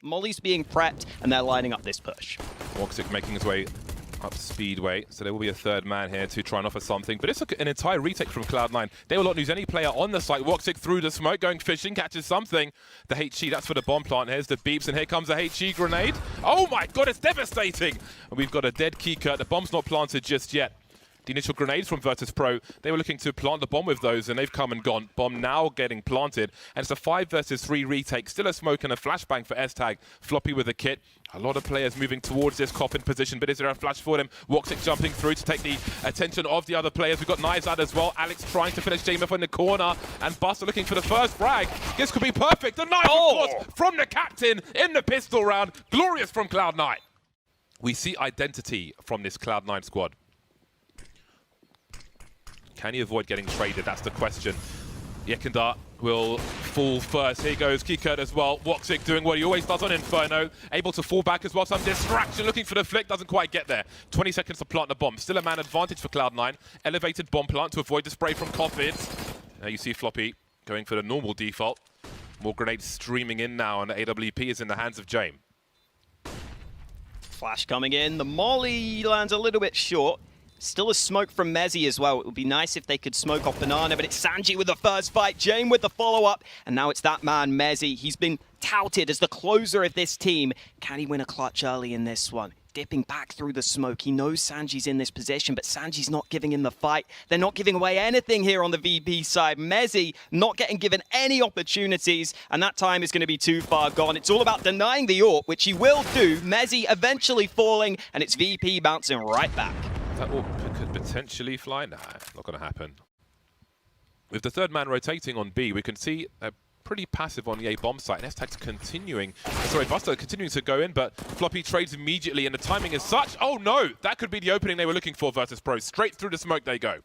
Molly's being prepped, and they're lining up this push. Woxic making his way up Speedway, so there will be a third man here to try and offer something, but it's an entire retake from Cloud9. They will not lose any player on the site. Woxic through the smoke, going fishing, catches something. The HE, that's for the bomb plant. Here's the beeps, and here comes the HE grenade. Oh my god, it's devastating! And we've got a dead Keycurt. The bomb's not planted just yet. The initial grenades from Virtus.pro, they were looking to plant the bomb with those, and they've come and gone. Bomb now getting planted, and it's a 5 versus 3 retake. Still a smoke and a flashbang for S-Tag. Floppy with a kit. A lot of players moving towards this coffin position, but is there a flash for them? Woxic jumping through to take the attention of the other players. We've got Knives out as well. Alex trying to finish JMF in the corner, and Buster looking for the first frag. This could be perfect. The knife, of course, from the captain in the pistol round. Glorious from Cloud9. We see identity from this Cloud9 squad. Can he avoid getting traded? That's the question. Yekindar will fall first. Here goes Keycurt as well. Woxic doing what he always does on Inferno. Able to fall back as well. Some distraction, looking for the flick. Doesn't quite get there. 20 seconds to plant the bomb. Still a man advantage for Cloud9. Elevated bomb plant to avoid the spray from coffins. Now you see Floppy going for the normal default. More grenades streaming in now, and the AWP is in the hands of James. Flash coming in. The Molly lands a little bit short. Still a smoke from Mezzy as well. It would be nice if they could smoke off Banana, but it's Sanji with the first fight, Jame with the follow-up, and now it's that man, Mezzy. He's been touted as the closer of this team. Can he win a clutch early in this one? Dipping back through the smoke. He knows Sanji's in this position, but Sanji's not giving him the fight. They're not giving away anything here on the VP side. Mezzy not getting given any opportunities, and that time is going to be too far gone. It's all about denying the AWP, which he will do. Mezzy eventually falling, and it's VP bouncing right back. That AWP could potentially fly. Nah, not going to happen. With the third man rotating on B, we can see a pretty passive on the A bomb site. And S-Tag's continuing. Sorry, Buster continuing to go in, but Floppy trades immediately, and the timing is such. Oh no, that could be the opening they were looking for, Virtus.pro. Straight through the smoke they go.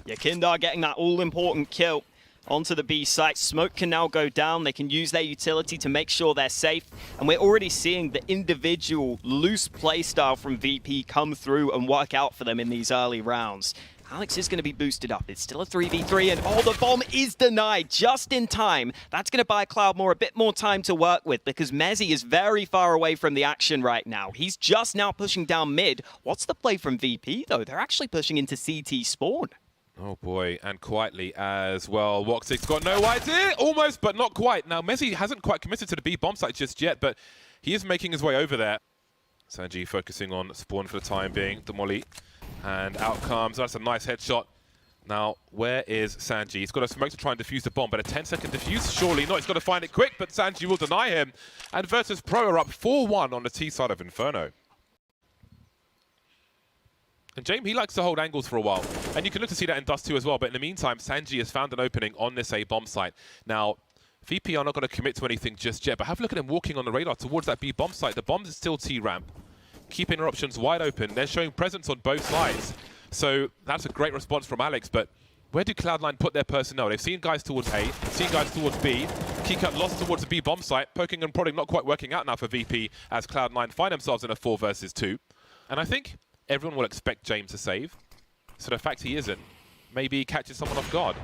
Yeah, Kindar getting that all-important kill onto the B site. Smoke can now go down. They can use their utility to make sure they're safe. And we're already seeing the individual loose playstyle from VP come through and work out for them in these early rounds. Alex is going to be boosted up. It's still a 3v3, and oh, the bomb is denied just in time. That's going to buy Cloudmore a bit more time to work with, because Mezzy is very far away from the action right now. He's just now pushing down mid. What's the play from VP, though? They're actually pushing into CT spawn. Oh boy, and quietly as well. Woxic's got no idea, almost, but not quite. Now, Mezzy hasn't quite committed to the B bomb site just yet, but he is making his way over there. Sanji focusing on spawn for the time being, the molly, and out comes, that's a nice headshot. Now, where is Sanji? He's got a smoke to try and defuse the bomb, but a 10-second defuse? Surely not, he's got to find it quick, but Sanji will deny him. And Virtus.pro are up 4-1 on the T side of Inferno. And James, he likes to hold angles for a while. And you can look to see that in Dust 2 as well. But in the meantime, Sanji has found an opening on this A bomb site. Now, VP are not going to commit to anything just yet, but have a look at him walking on the radar towards that B bomb site. The bomb is still T-ramp, keeping their options wide open. They're showing presence on both sides. So that's a great response from Alex, but where do Cloud9 put their personnel? They've seen guys towards A, seen guys towards B. Keycurt lost towards the B bomb site, poking and prodding, not quite working out now for VP as Cloud9 find themselves in a 4 versus 2. And I think everyone will expect James to save. So the fact he isn't, maybe he catches someone off guard.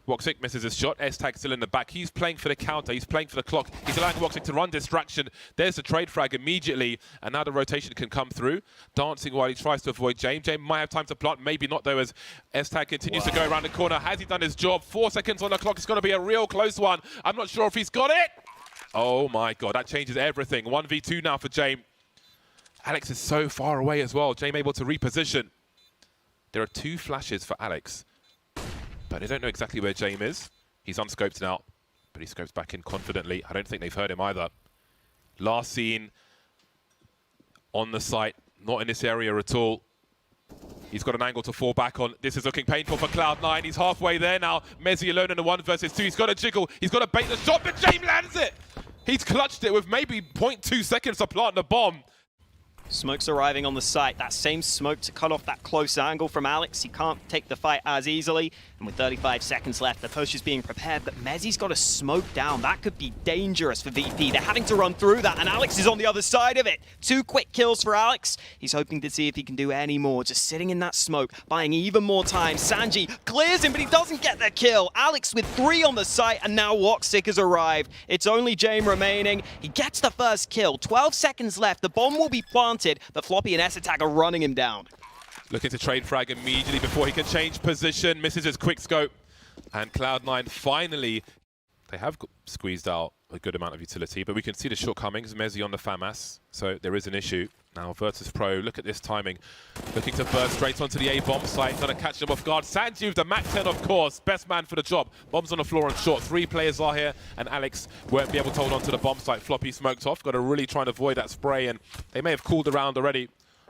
Woxic misses his shot. S-Tag still in the back. He's playing for the counter. He's playing for the clock. He's allowing Woxic to run distraction. There's the trade frag immediately, and now the rotation can come through. Dancing while he tries to avoid James. James might have time to plant. Maybe not, though, as S-Tag continues to go around the corner. Has he done his job? 4 seconds on the clock. It's going to be a real close one. I'm not sure if he's got it. Oh, my God. That changes everything. 1v2 now for James. Alex is so far away as well. James able to reposition. There are 2 flashes for Alex, but they don't know exactly where James is. He's unscoped now, but he scopes back in confidently. I don't think they've heard him either. Last seen on the site, not in this area at all. He's got an angle to fall back on. This is looking painful for Cloud9. He's halfway there now. Mezzy alone in the 1 versus 2. He's got to jiggle. He's got to bait the shot, but James lands it. He's clutched it with maybe 0.2 seconds to plant the bomb. Smoke's arriving on the site. That same smoke to cut off that close angle from Alex. He can't take the fight as easily. And with 35 seconds left, the push is being prepared, but Mezzi's got a smoke down. That could be dangerous for VP. They're having to run through that, and Alex is on the other side of it. 2 quick kills for Alex. He's hoping to see if he can do any more, just sitting in that smoke, buying even more time. Sanji clears him, but he doesn't get the kill. Alex with 3 on the site, and now Woxic has arrived. It's only Jame remaining. He gets the first kill. 12 seconds left. The bomb will be planted, but Floppy and S-Attack are running him down. Looking to trade frag immediately before he can change position. Misses his quick scope. And Cloud9 finally, they have squeezed out a good amount of utility, but we can see the shortcomings. Mezzi on the FAMAS, so there is an issue. Now Virtus.pro, look at this timing. Looking to burst straight onto the A bomb site, gonna catch them off guard. Sanji with the MAC-10, of course, best man for the job. Bombs on the floor and short. 3 players are here, and Alex won't be able to hold on to the bomb site. Floppy smoked off, got to really try and avoid that spray, and they may have cooled around already.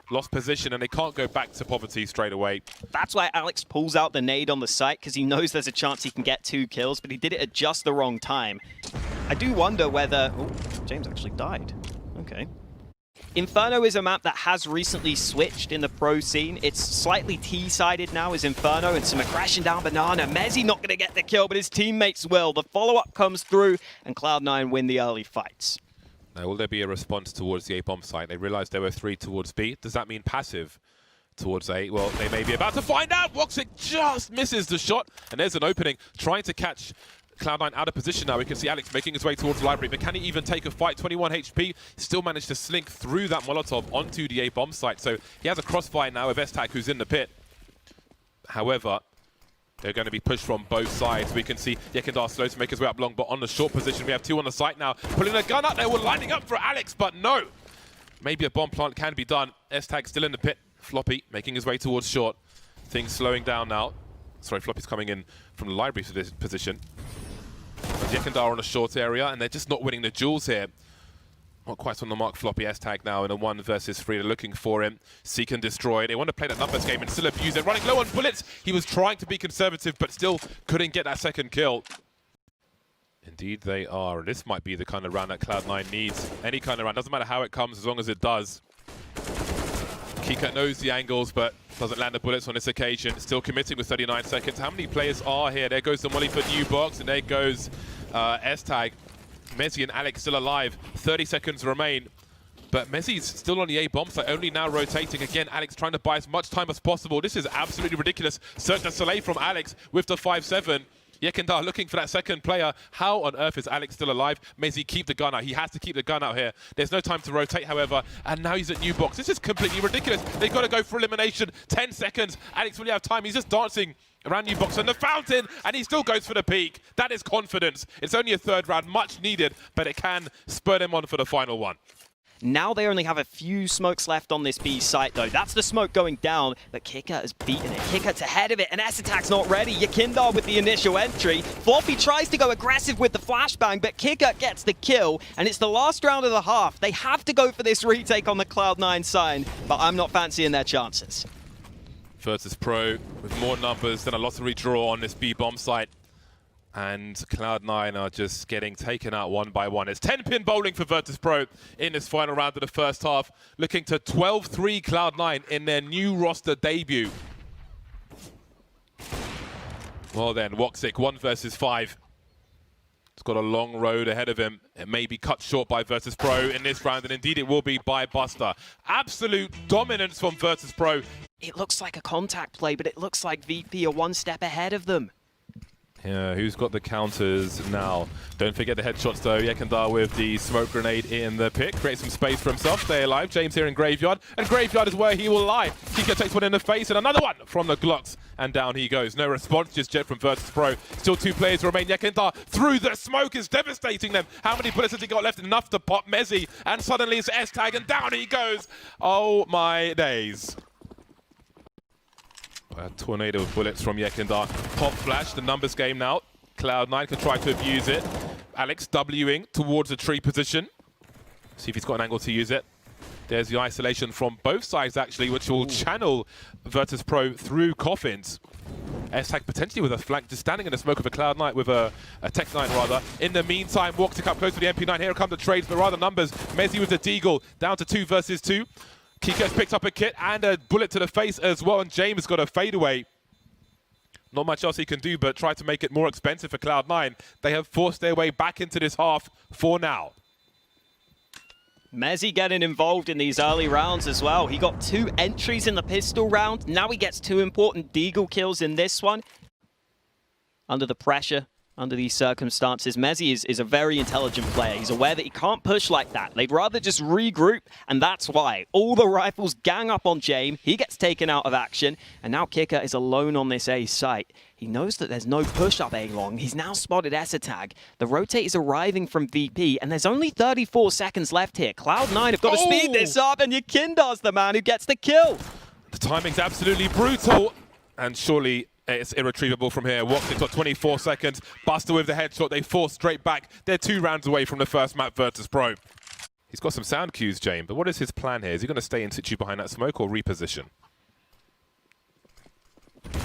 Lost position, and they can't go back to poverty straight away. That's why Alex pulls out the nade on the site, because he knows there's a chance he can get 2 kills, but he did it at just the wrong time. I do wonder whether... Oh, James actually died. Okay. Inferno is a map that has recently switched in the pro scene. It's slightly T-sided now as Inferno, and some aggression down Banana. Mezzi not going to get the kill, but his teammates will. The follow-up comes through, and Cloud9 win the early fights. Now, will there be a response towards the A bomb site? They realized there were 3 towards B. Does that mean passive towards A? Well, they may be about to find out. Woxic just misses the shot, and there's an opening, trying to catch Cloud9 out of position now. We can see Alex making his way towards the library, but can he even take a fight? 21 HP, still managed to slink through that Molotov onto the A bomb site. So he has a crossfire now of S-Tag, who's in the pit. However, they're going to be pushed from both sides. We can see Yekindar slow to make his way up long, but on the short position, we have 2 on the site now. Pulling a gun up, they were lining up for Alex, but no. Maybe a bomb plant can be done. S-Tag still in the pit. Floppy making his way towards short. Things slowing down now. Sorry, Floppy's coming in from the library for this position. Yekindar on a short area, and they're just not winning the duels here. Not quite on the mark. Floppy S-Tag now in a 1 versus 3. They're looking for him. Seek and destroy. They want to play that numbers game and still abuse it. Running low on bullets. He was trying to be conservative, but still couldn't get that second kill. Indeed they are. This might be the kind of round that Cloud9 needs. Any kind of round. Doesn't matter how it comes, as long as it does. Kika knows the angles, but doesn't land the bullets on this occasion. Still committing with 39 seconds. How many players are here? There goes the molly for new box, and there goes S-Tag. Mezzi and Alex still alive. 30 seconds remain. But Mezzi's still on the A bomb site, only now rotating. Again, Alex trying to buy as much time as possible. This is absolutely ridiculous. Search de Soleil from Alex with the 5-7. Yekindar looking for that second player. How on earth is Alex still alive? Mezzi keep the gun out. He has to keep the gun out here. There's no time to rotate, however. And now he's at new box. This is completely ridiculous. They've got to go for elimination. 10 seconds. Alex will have time. He's just dancing around new box and the fountain, and he still goes for the peak. That is confidence. It's only a 3rd round, much needed, but it can spur them on for the final one. Now they only have a few smokes left on this B site, though. That's the smoke going down, but Kicker has beaten it. Kicker's ahead of it, and S-Attack's not ready. Yekindar with the initial entry. Floppy tries to go aggressive with the flashbang, but Kicker gets the kill, and it's the last round of the half. They have to go for this retake on the Cloud9 side, but I'm not fancying their chances. Virtus.pro with more numbers than a lottery draw on this B bomb site. And Cloud9 are just getting taken out 1 by 1. It's 10-pin bowling for Virtus.pro in this final round of the first half. Looking to 12-3 Cloud9 in their new roster debut. Well then, Woxic 1 versus 5. He's got a long road ahead of him. It may be cut short by Virtus.pro in this round, and indeed it will be by Buster. Absolute dominance from Virtus.pro. It looks like a contact play, but it looks like VP are 1 step ahead of them. Yeah, who's got the counters now? Don't forget the headshots though. Yekindar with the smoke grenade in the pit. Create some space for himself. Stay alive. James here in Graveyard. And Graveyard is where he will lie. Kika takes one in the face and another one from the Glocks. And down he goes. No response just yet from Virtus.pro. Still 2 players remain. Yekindar through the smoke is devastating them. How many bullets has he got left? Enough to pop Mezzi. And suddenly it's S-Tag and down he goes. Oh my days. A tornado of bullets from Yekindar. Pop flash, the numbers game now. Cloud9 can try to abuse it. Alex Wing towards the tree position. See if he's got an angle to use it. There's the isolation from both sides actually, which will channel Virtus.pro through coffins. S-Tag potentially with a flank, just standing in the smoke of a Cloud9 with a Tech9 rather. In the meantime, Woxic up close to the MP9. Here come the trades, but rather numbers. Mezzi with the Deagle down to 2 versus 2. Kiko's picked up a kit and a bullet to the face as well, and James got a fadeaway. Not much else he can do but try to make it more expensive for Cloud9. They have forced their way back into this half for now. Mezzy getting involved in these early rounds as well. He got 2 entries in the pistol round. Now he gets 2 important deagle kills in this one. Under the pressure, under these circumstances, Mezzy is a very intelligent player. He's aware that he can't push like that. They'd rather just regroup, and that's why. All the rifles gang up on James. He gets taken out of action, and now Kicker is alone on this A site. He knows that there's no push up A long. He's now spotted Esatag. The rotate is arriving from VP, and there's only 34 seconds left here. Cloud9 have got to speed this up, and Yakindar's the man who gets the kill. The timing's absolutely brutal, and surely it's irretrievable from here. Woxic got 24 seconds. Buster with the headshot. They force straight back. They're 2 rounds away from the first map, Virtus.pro. He's got some sound cues, James, but what is his plan here? Is he going to stay in situ behind that smoke or reposition?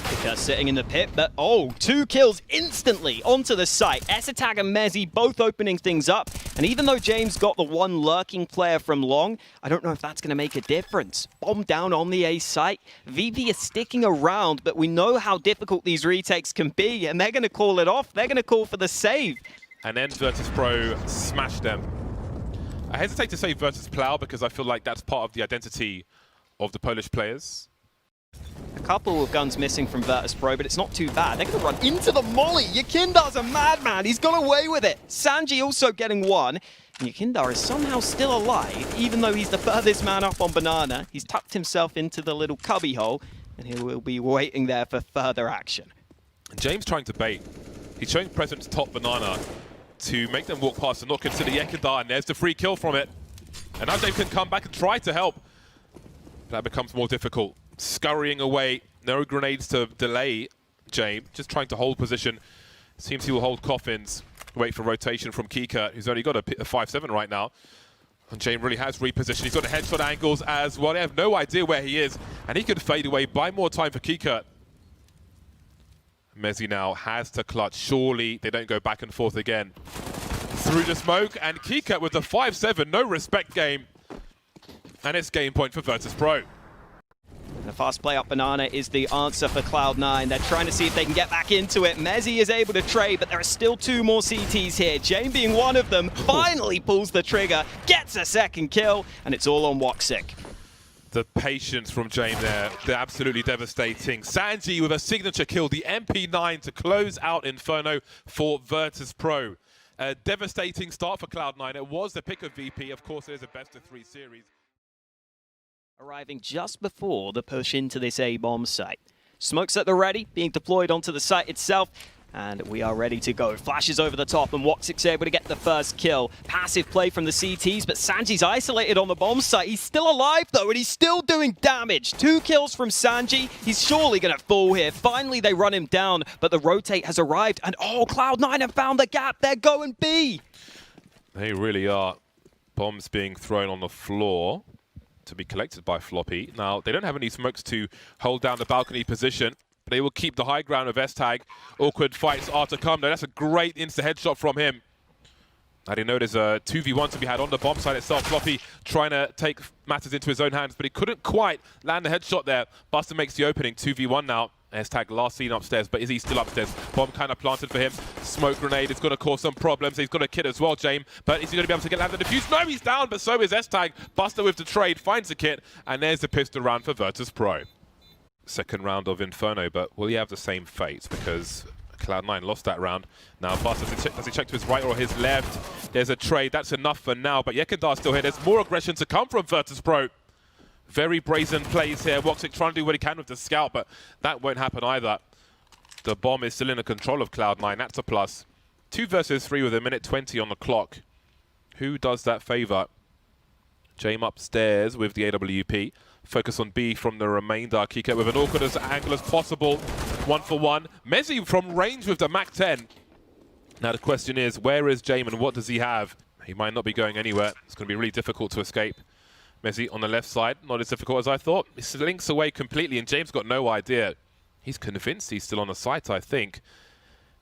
Kicker sitting in the pit, but 2 kills instantly onto the site. Esatag and Mezzy both opening things up, and even though James got the 1 lurking player from long, I don't know if that's going to make a difference. Bomb down on the A site. VP is sticking around, but we know how difficult these retakes can be, and they're going to call it off. They're going to call for the save. And then Virtus.pro smashed them. I hesitate to say Virtus Plow because I feel like that's part of the identity of the Polish players. A couple of guns missing from Virtus.pro, but it's not too bad. They're going to run into the molly. Yakindar's a madman. He's got away with it. Sanji also getting 1. And Yakindar is somehow still alive, even though he's the furthest man up on Banana. He's tucked himself into the little cubby hole, and he will be waiting there for further action. James trying to bait. He's showing presence top Banana to make them walk past and not consider Yakindar, and there's the free kill from it. And now James can come back and try to help. That becomes more difficult. Scurrying away, no grenades to delay James, just trying to hold position. Seems he will hold coffins, wait for rotation from Kika, who's only got a 5-7 right now. And James really has repositioned. He's got the headshot angles as well. They have no idea where he is, and he could fade away, buy more time for Kika. Mezzy now has to clutch. Surely they don't go back and forth again. Through the smoke, and Kika with the 5-7, no respect game. And it's game point for Virtus.pro. The fast play up Banana is the answer for Cloud9. They're trying to see if they can get back into it. Mezzy is able to trade, but there are still 2 more CTs here. Jane being one of them, finally pulls the trigger, gets a second kill, and it's all on Woxic. The patience from Jane there, they're absolutely devastating. Sanji with a signature kill, the MP9 to close out Inferno for Virtus.pro. A devastating start for Cloud9. It was the pick of VP. Of course, it is a best-of-3 series. Arriving just before the push into this A-bomb site. Smokes at the ready, being deployed onto the site itself, and we are ready to go. Flashes over the top, and Woxic's able to get the first kill. Passive play from the CTs, but Sanji's isolated on the bomb site. He's still alive, though, and he's still doing damage. 2 kills from Sanji. He's surely going to fall here. Finally, they run him down, but the rotate has arrived, and Cloud9 have found the gap. They're going B. They really are. Bombs being thrown on the floor to be collected by Floppy. Now, they don't have any smokes to hold down the balcony position. They will keep the high ground of Esatag. Awkward fights are to come. Now, that's a great insta-headshot from him. I didn't know there's a 2v1 to be had on the bomb site itself. Floppy trying to take matters into his own hands, but he couldn't quite land the headshot there. Buster makes the opening. 2v1 now. Esatag last seen upstairs, but is he still upstairs? Bomb kind of planted for him. Smoke grenade is going to cause some problems. He's got a kit as well, James, but is he going to be able to get land the defuse? No, he's down, but so is Esatag. Buster with the trade, finds the kit, and there's the pistol round for Virtus.pro. Second round of Inferno, but will he have the same fate? Because Cloud9 lost that round. Now, Buster, does he check to his right or his left? There's a trade. That's enough for now, but Yakindar's still here. There's more aggression to come from Virtus.pro. Very brazen plays here. Woxic trying to do what he can with the scout, but that won't happen either. The bomb is still in the control of Cloud9. That's a plus. 2 versus 3 with a minute 20 on the clock. Who does that favor? James upstairs with the AWP. Focus on B from the remainder. Kika with an awkward as angle as possible. 1-for-1. Mezzy from range with the Mac-10. Now the question is, where is James and what does he have? He might not be going anywhere. It's going to be really difficult to escape. Mezzy on the left side, not as difficult as I thought. He slinks away completely, and James got no idea. He's convinced he's still on the site, I think.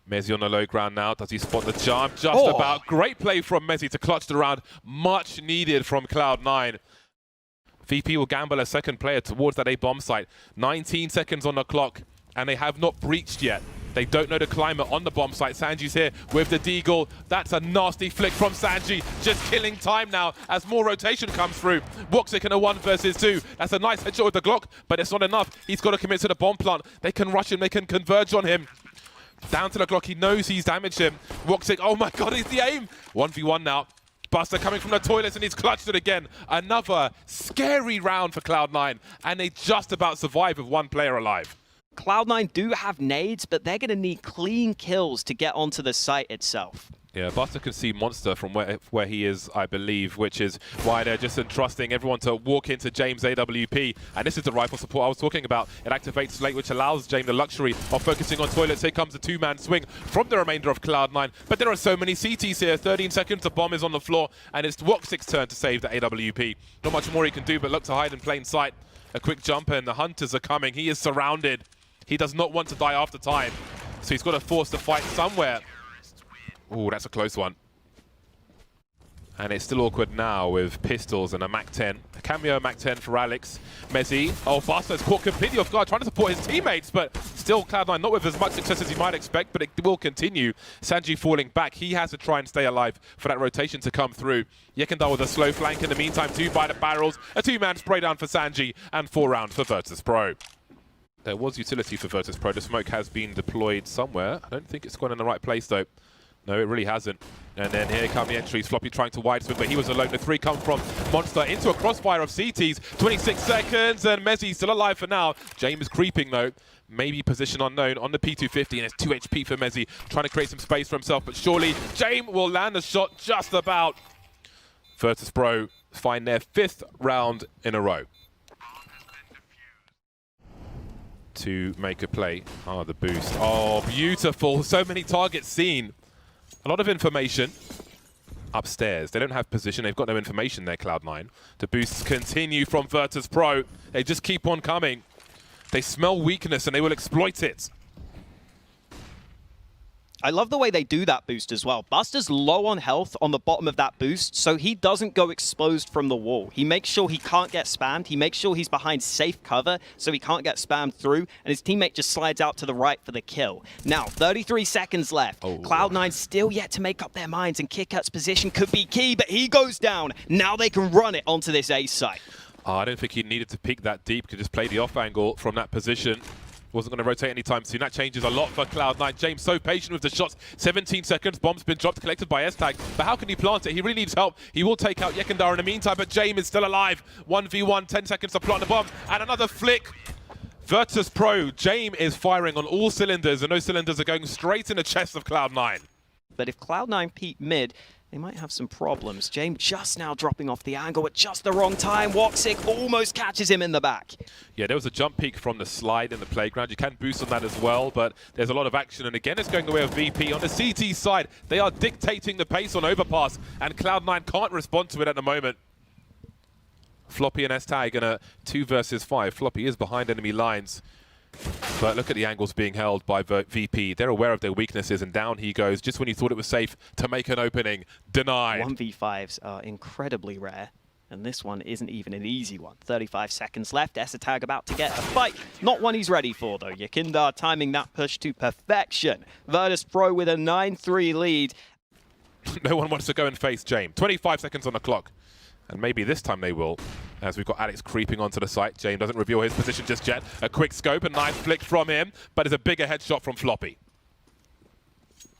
Mezzy on the low ground now. Does he spot the jump? Just about. Great play from Mezzy to clutch the round. Much needed from Cloud9. VP will gamble a second player towards that A bomb site. 19 seconds on the clock, and they have not breached yet. They don't know the climate on the bomb site. Sanji's here with the deagle. That's a nasty flick from Sanji, just killing time now as more rotation comes through. Woxic in a 1 versus 2. That's a nice headshot with the Glock, but it's not enough. He's got to commit to the bomb plant. They can rush him, they can converge on him. Down to the Glock, he knows he's damaged him. Woxic, oh my god, he's the aim. 1v1 now. Buster coming from the toilets and he's clutched it again. Another scary round for Cloud9, and they just about survive with 1 player alive. Cloud9 do have nades, but they're going to need clean kills to get onto the site itself. Yeah, Buster can see Monster from where he is, I believe, which is why they're just entrusting everyone to walk into James AWP. And this is the rifle support I was talking about. It activates Slate, which allows James the luxury of focusing on toilets. Here comes a 2-man swing from the remainder of Cloud9. But there are so many CTs here. 13 seconds, the bomb is on the floor, and it's Woxic's turn to save the AWP. Not much more he can do but look to hide in plain sight. A quick jump, and the Hunters are coming. He is surrounded. He does not want to die after time, so he's got to force the fight somewhere. Ooh, that's a close one. And it's still awkward now with pistols and a MAC-10. A cameo MAC-10 for Alex. Mezzi. Oh, Buster's caught completely off guard, trying to support his teammates, but still Cloud9 not with as much success as you might expect, but it will continue. Sanji falling back. He has to try and stay alive for that rotation to come through. Yekindar with a slow flank in the meantime. 2 by the barrels. A 2-man spray down for Sanji, and 4 rounds for Virtus Pro. There was utility for Virtus Pro. The smoke has been deployed somewhere. I don't think it's gone in the right place, though. No, it really hasn't. And then here come the entries. Floppy trying to wide swing, but he was alone. The 3 come from Monster into a crossfire of CTs. 26 seconds, and Mezzi still alive for now. James creeping, though. Maybe position unknown on the P250, and it's 2 HP for Mezzi, trying to create some space for himself. But surely James will land the shot just about. Virtus Pro find their 5th round in a row to make a play. Oh, the boost. Oh, beautiful. So many targets seen. A lot of information upstairs. They don't have position. They've got no information there, Cloud9. The boosts continue from Virtus Pro. They just keep on coming. They smell weakness and they will exploit it. I love the way they do that boost as well. Buster's low on health on the bottom of that boost, so he doesn't go exposed from the wall. He makes sure he can't get spammed. He makes sure he's behind safe cover, so he can't get spammed through, and his teammate just slides out to the right for the kill. Now, 33 seconds left. Oh. Cloud9 still yet to make up their minds, and KitKat's position could be key, but he goes down. Now they can run it onto this A site. Oh, I don't think he needed to peek that deep. Could just play the off angle from that position. Wasn't going to rotate anytime soon. That changes a lot for Cloud9. James so patient with the shots. 17 seconds. Bomb's been dropped, collected by S-Tag. But how can he plant it? He really needs help. He will take out Yekindar in the meantime, but James is still alive. 1v1, 10 seconds to plant the bomb. And another flick. Virtus Pro. James is firing on all cylinders, and those cylinders are going straight in the chest of Cloud9. But if Cloud9 peek mid, they might have some problems. James just now dropping off the angle at just the wrong time. Woxic almost catches him in the back. Yeah, there was a jump peak from the slide in the playground. You can boost on that as well, but there's a lot of action. And again, it's going the way of VP. On the CT side, they are dictating the pace on overpass, and Cloud9 can't respond to it at the moment. Floppy and S-Tag in a 2 versus 5. Floppy is behind enemy lines. But look at the angles being held by VP. They're aware of their weaknesses, and down he goes just when you thought it was safe to make an opening. Denied. 1v5s are incredibly rare, and this one isn't even an easy one. 35 seconds left. S-Tag about to get a fight. Not one he's ready for, though. Yekindar timing that push to perfection. Virtus Pro with a 9-3 lead. No one wants to go and face James. 25 seconds on the clock. And maybe this time they will, as we've got Alex creeping onto the site. James doesn't reveal his position just yet. A quick scope, a nice flick from him, but it's a bigger headshot from Floppy.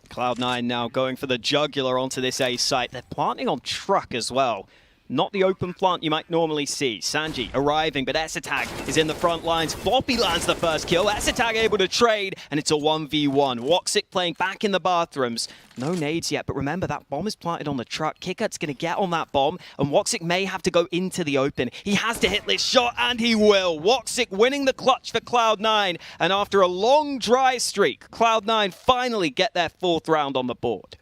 Cloud9 now going for the jugular onto this A site. They're planting on truck as well. Not the open plant you might normally see. Sanji arriving, but S-Tag is in the front lines. Floppy lands the first kill. S-Tag able to trade, and it's a 1v1. Woxic playing back in the bathrooms. No nades yet, but remember that bomb is planted on the truck. KitKat's going to get on that bomb, and Woxic may have to go into the open. He has to hit this shot, and he will. Woxic winning the clutch for Cloud9, and after a long dry streak, Cloud9 finally get their 4th round on the board.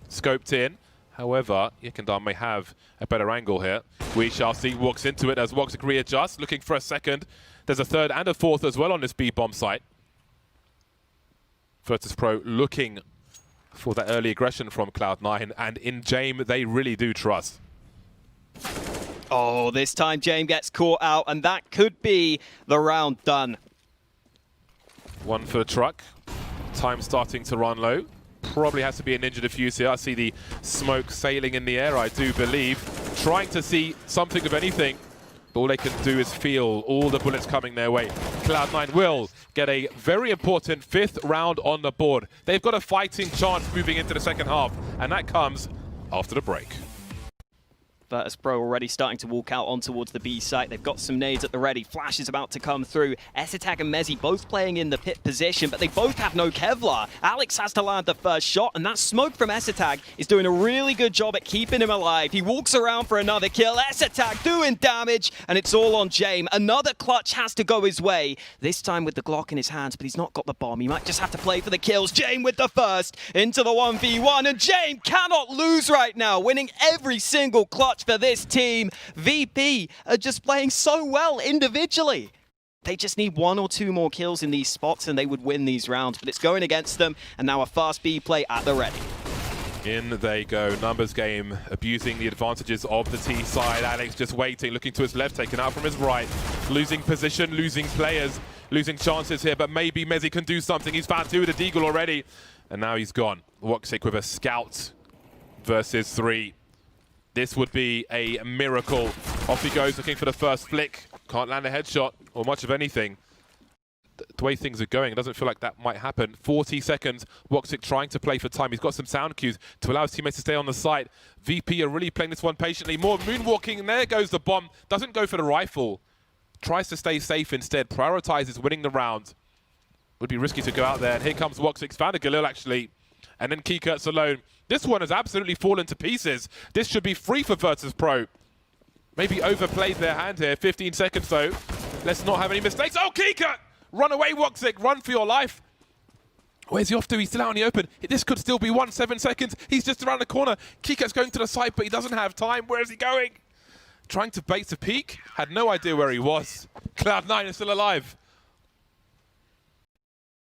Scoped in. However, Yekindar may have a better angle here. We shall see. Walks into it as Woxic readjusts, looking for a second. There's a 3rd and a 4th as well on this B-bomb site. Virtus Pro looking for that early aggression from Cloud9, and in James, they really do trust. Oh, this time James gets caught out, and that could be the round done. One for the truck. Time starting to run low. Probably has to be a ninja diffuse here. I see the smoke sailing in the air, I do believe. Trying to see something of anything. But all they can do is feel all the bullets coming their way. Cloud9 will get a very important 5th round on the board. They've got a fighting chance moving into the second half, and that comes after the break. Virtus.pro already starting to walk out on towards the B site. They've got some nades at the ready. Flash is about to come through. Essetag and Mezzi both playing in the pit position, but they both have no Kevlar. Alex has to land the first shot, and that smoke from Essetag is doing a really good job at keeping him alive. He walks around for another kill. Essetag doing damage, and it's all on James. Another clutch has to go his way. This time with the Glock in his hands, but he's not got the bomb. He might just have to play for the kills. James with the first into the 1v1, and James cannot lose right now, winning every single clutch for this team. VP are just playing so well individually. They just need 1 or 2 more kills in these spots and they would win these rounds, but it's going against them, and now a fast B play at the ready. In they go. Numbers game, abusing the advantages of the T side. Alex just waiting, looking to his left, taken out from his right. Losing position, losing players, losing chances here, but maybe Mezzi can do something. He's found 2 with a deagle already, and now he's gone. Woxic with a scout versus 3. This would be a miracle. Off he goes, looking for the first flick. Can't land a headshot or much of anything. The way things are going, it doesn't feel like that might happen. 40 seconds, Woxic trying to play for time. He's got some sound cues to allow his teammates to stay on the site. VP are really playing this one patiently. More moonwalking, and there goes the bomb. Doesn't go for the rifle. Tries to stay safe instead. Prioritizes winning the round. Would be risky to go out there. And here comes Woxic. Found a Galil, actually. And then Keykurt's alone. This one has absolutely fallen to pieces. This should be free for Virtus.pro. Maybe overplayed their hand here. 15 seconds though. Let's not have any mistakes. Oh, Keykurt! Run away, Woxic. Run for your life. Where's he off to? He's still out in the open. This could still be 7 seconds. He's just around the corner. Keykurt's going to the side, but he doesn't have time. Where is he going? Trying to bait a peek. Had no idea where he was. Cloud9 is still alive.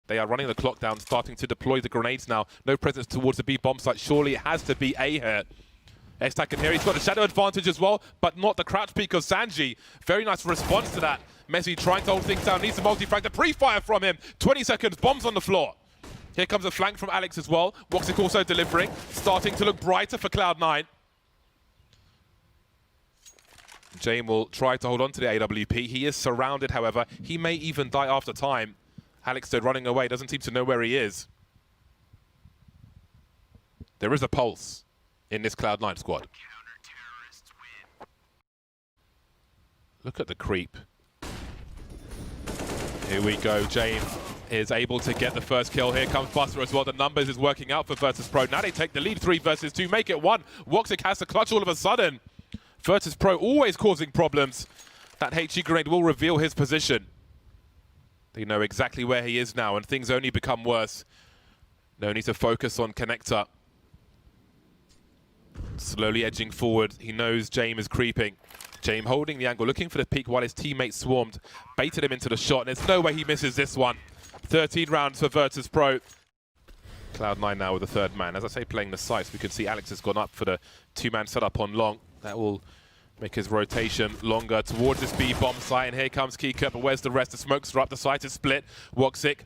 They are running the clock down, starting to deploy the grenades now. No presence towards the B bomb site. Surely it has to be A here. Estak can hear he's got a shadow advantage as well, but not the crouch peek of Sanji. Very nice response to that. Mezzi trying to hold things down, needs a multi-frag. The pre-fire from him. 20 seconds, bombs on the floor. Here comes a flank from Alex as well. Woxic also delivering, starting to look brighter for Cloud9. James will try to hold on to the AWP. He is surrounded, however. He may even die after time. Alex stood running away, doesn't seem to know where he is. There is a pulse in this Cloud9 squad. Look at the creep. Here we go, James is able to get the first kill. Here comes Buster as well. The numbers is working out for Virtus.pro. Now they take the lead, 3 versus 2, make it 1. Woxic has to clutch all of a sudden. Virtus.pro always causing problems. That HE grenade will reveal his position. They know exactly where he is now, and things only become worse. No need to focus on Connector. Slowly edging forward. He knows James is creeping. James holding the angle, looking for the peek while his teammate swarmed. Baited him into the shot, and there's no way he misses this one. 13 rounds for Virtus.pro. Cloud9 now with the 3rd man. As I say, playing the sites, we can see Alex has gone up for the 2-man setup on long. That will make his rotation longer towards this B bomb site, and here comes Keykurt, but where's the rest? The smokes are up, the site is split. Woxic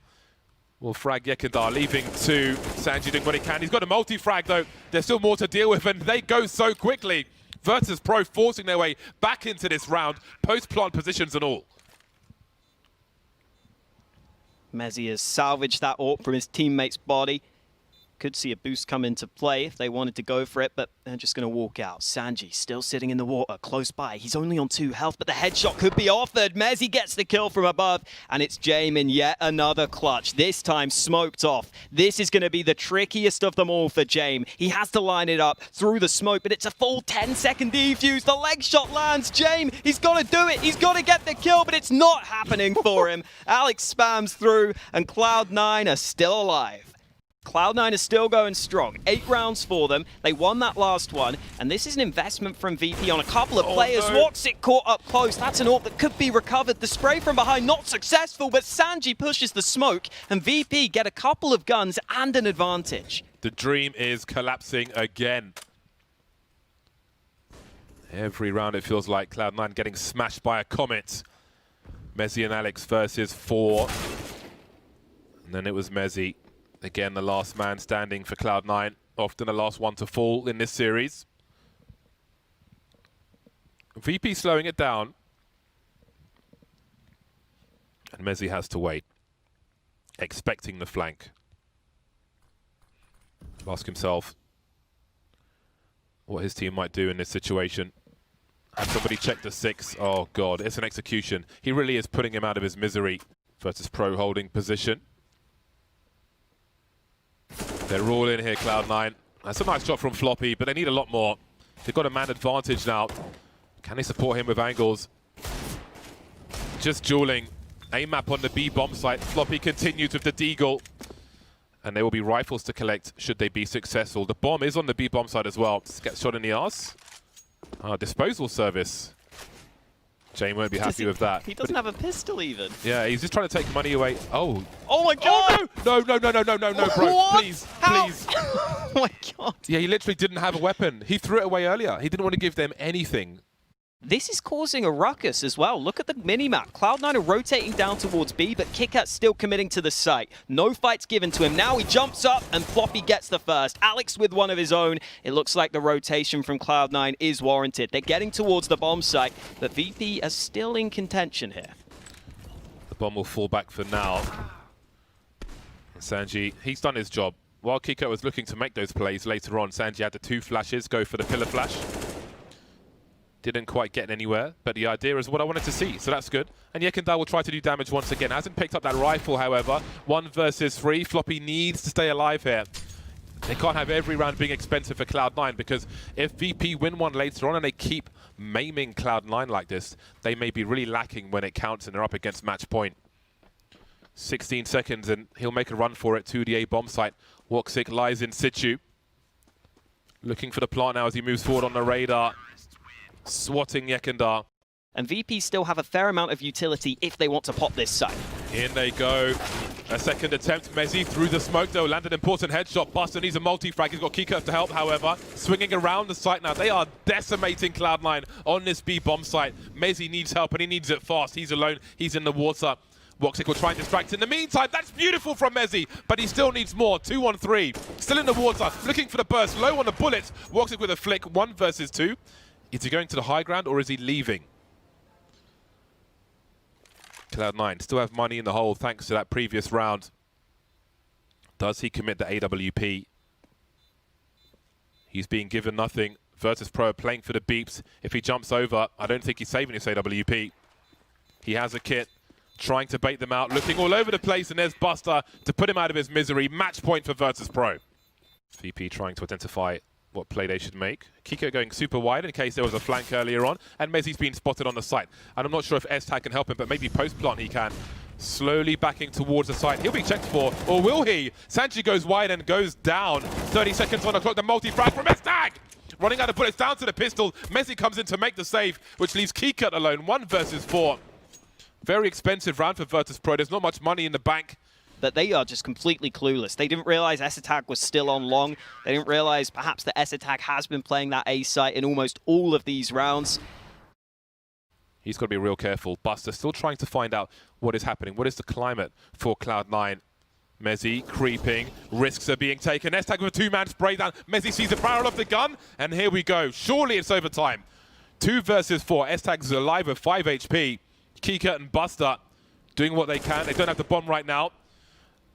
will frag Yekindar, leaving to Sanji doing what he can. He's got a multi-frag though. There's still more to deal with, and they go so quickly. Virtus.pro forcing their way back into this round, post-plant positions and all. Mezzi has salvaged that AWP from his teammate's body. Could see a boost come into play if they wanted to go for it, but they're just going to walk out. Sanji still sitting in the water, close by. He's only on 2 health, but the headshot could be offered. Mezzi gets the kill from above, and it's James in yet another clutch. This time smoked off. This is going to be the trickiest of them all for James. He has to line it up through the smoke, but it's a full 10-second defuse. The leg shot lands. James, he's got to do it. He's got to get the kill, but it's not happening for him. Alex spams through, and Cloud9 are still alive. Cloud9 is still going strong. 8 rounds for them. They won that last one, and this is an investment from VP on a couple of players. No. Woxic caught up close. That's an AWP that could be recovered. The spray from behind not successful, but Sanji pushes the smoke, and VP get a couple of guns and an advantage. The dream is collapsing again. Every round it feels like Cloud9 getting smashed by a comet. Mezzi and Alex versus 4. And then it was Mezzi. Again, the last man standing for Cloud9. Often the last one to fall in this series. VP slowing it down. And Mezzi has to wait, expecting the flank. Ask himself what his team might do in this situation. Have somebody check the 6. Oh god, it's an execution. He really is putting him out of his misery. Virtus Pro holding position. They're all in here, Cloud9. That's a nice shot from Floppy, but they need a lot more. They've got a man advantage now. Can they support him with angles? Just dueling. Aim map on the B bomb site. Floppy continues with the Deagle. And there will be rifles to collect should they be successful. The bomb is on the B bomb side as well. Gets shot in the arse. Disposal service. Jane won't be happy with that. He doesn't have a pistol even. Yeah, he's just trying to take money away. Oh. Oh my god! Oh, no, bro. What? Please, How? please. Oh my god. Yeah, he literally didn't have a weapon. He threw it away earlier. He didn't want to give them anything. This is causing a ruckus as well. Look at the minimap. Cloud9 are rotating down towards B, but KitKat's still committing to the site. No fights given to him. Now he jumps up, and Floppy gets the first. Alex with one of his own. It looks like the rotation from Cloud9 is warranted. They're getting towards the bomb site, but VP are still in contention here. The bomb will fall back for now. Sanji, he's done his job. While KitKat was looking to make those plays later on, Sanji had the 2 flashes, go for the pillar flash. Didn't quite get anywhere, but the idea is what I wanted to see, so that's good. And Yekindar will try to do damage once again. Hasn't picked up that rifle, however. 1 versus 3. Floppy needs to stay alive here. They can't have every round being expensive for Cloud9, because if VP win one later on and they keep maiming Cloud9 like this, they may be really lacking when it counts and they're up against match point. 16 seconds and he'll make a run for it to the A bomb site. Woxic lies in situ. Looking for the plant now as he moves forward on the radar. Swatting Yekindar. And VP still have a fair amount of utility if they want to pop this site. In they go. A second attempt. Mezzi through the smoke though. Landed an important headshot. Buster needs a multi-frag. He's got KitKat to help, however. Swinging around the site now. They are decimating Cloud9 on this B bomb site. Mezzi needs help and he needs it fast. He's alone. He's in the water. Woxic will try and distract in the meantime. That's beautiful from Mezzi, but he still needs more. 2 on 3. Still in the water. Looking for the burst. Low on the bullets. Woxic with a flick. 1 versus 2. Is he going to the high ground or is he leaving? Cloud9 still have money in the hole thanks to that previous round. Does he commit the AWP? He's being given nothing. Virtus Pro playing for the beeps. If he jumps over, I don't think he's saving his AWP. He has a kit. Trying to bait them out. Looking all over the place, and there's Buster to put him out of his misery. Match point for Virtus Pro. VP trying to identify what play they should make. KitKat going super wide in case there was a flank earlier on, and Mezzi's been spotted on the site. And I'm not sure if S-Tag can help him, but maybe post-plant he can. Slowly backing towards the site. He'll be checked for, or will he? Sanji goes wide and goes down. 30 seconds on the clock, the multi-frag from S-Tag! Running out of bullets, down to the pistol. Mezzi comes in to make the save, which leaves KitKat alone. 1 versus 4. Very expensive round for Virtus Pro. There's not much money in the bank. But they are just completely clueless. They didn't realize S-Attack was still on long. They didn't realize perhaps that S-Attack has been playing that A site in almost all of these rounds. He's got to be real careful. Buster still trying to find out what is happening. What is the climate for Cloud9? Mezzi creeping. Risks are being taken. S-Tag with a 2-man spray down. Mezzi sees the barrel of the gun. And here we go. Surely it's overtime. 2 versus 4. S-Tag's alive with 5 HP. KitKat and Buster doing what they can. They don't have the bomb right now.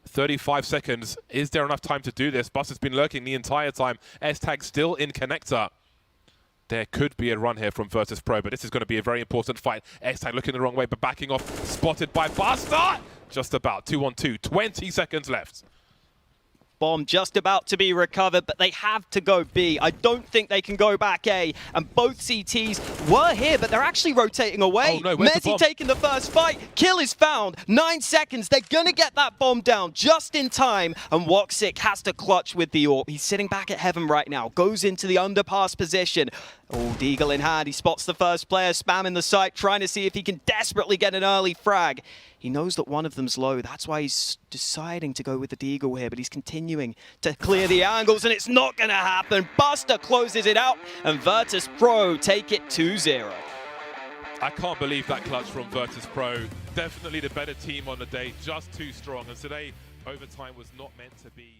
35 seconds. Is there enough time to do this? Buster's been lurking the entire time. S-Tag still in connector. There could be a run here from Virtus Pro, but this is going to be a very important fight. S-Tag looking the wrong way, but backing off. Spotted by Buster. Just about 2 on 2. 20 seconds left. Bomb just about to be recovered, but they have to go B. I don't think they can go back A. And both CTs were here, but they're actually rotating away. Oh no, where's the bomb? Mezzi taking the first fight. Kill is found. 9 seconds. They're going to get that bomb down just in time. And Woxic has to clutch with the AWP. He's sitting back at Heaven right now. Goes into the underpass position. Oh, Deagle in hand. He spots the first player, spamming the site, trying to see if he can desperately get an early frag. He knows that one of them's low. That's why he's deciding to go with the Deagle here, but he's continuing to clear the angles, and it's not going to happen. Buster closes it out, and Virtus Pro take it 2-0. I can't believe that clutch from Virtus Pro. Definitely the better team on the day, just too strong. And today, overtime was not meant to be.